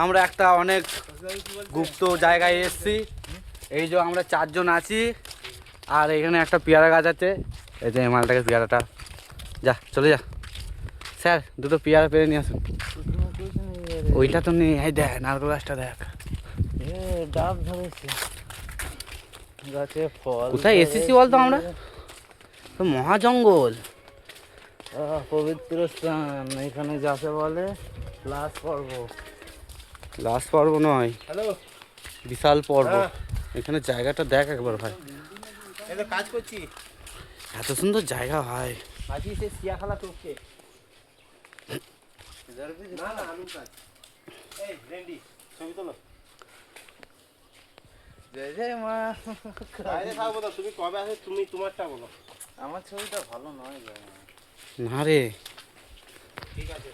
আমরা একটা অনেক গুপ্ত জায়গায় এসেছি। এই যে আমরা 4 জন আছি, আর এখানে একটা পেয়ারা গাছ আছে। এই যে মালটাকে পেয়ারাটা, যা চলে যা স্যার, দুটো পেয়ারা পেরে নিয়ে আসুন। ওইটা তো নেই, এই দেখ নারকেল গাছটা দেখ, ডাব ধরেছে গাছে, ফল। কোথায় এসেছি বলতো আমরা? তো মহা জঙ্গল, পবিত্র স্থান। এখানে যাকে বলে লাশ পর্ব। লাস্ট পর্ব নয়, হ্যালো, বিশাল পর্ব। এখানে জায়গাটা দেখ একবার ভাই, এই তো কাজ করছি। এত সুন্দর জায়গা ভাই। আজকে সে সিয়াখালা চোখে না না আলু কাজ। এই রেন্ডি ছবি তোলো। জয় জয় মা। বাইরে থাকবো তো, তুমি কবে আসে তুমি তোমারটা বলো। আমার ছবিটা ভালো নয় না রে, ঠিক আছে।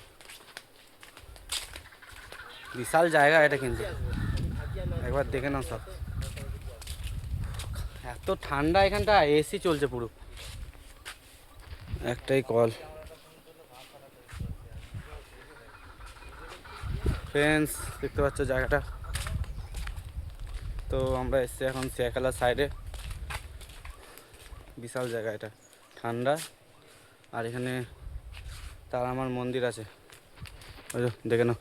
বিশাল জায়গা এটা, কিন্তু একবার দেখে নাও সব। এত ঠান্ডা এখানটা, এসি চলছে পুরো, একটাই কল। ফ্রেন্ডস দেখতে পাচ্ছ জায়গাটা, তো আমরা এসছি এখন সিয়াখালা সাইডে। বিশাল জায়গা এটা, ঠান্ডা। আর এখানে তারামার মন্দির আছে, ওই দেখে নাও।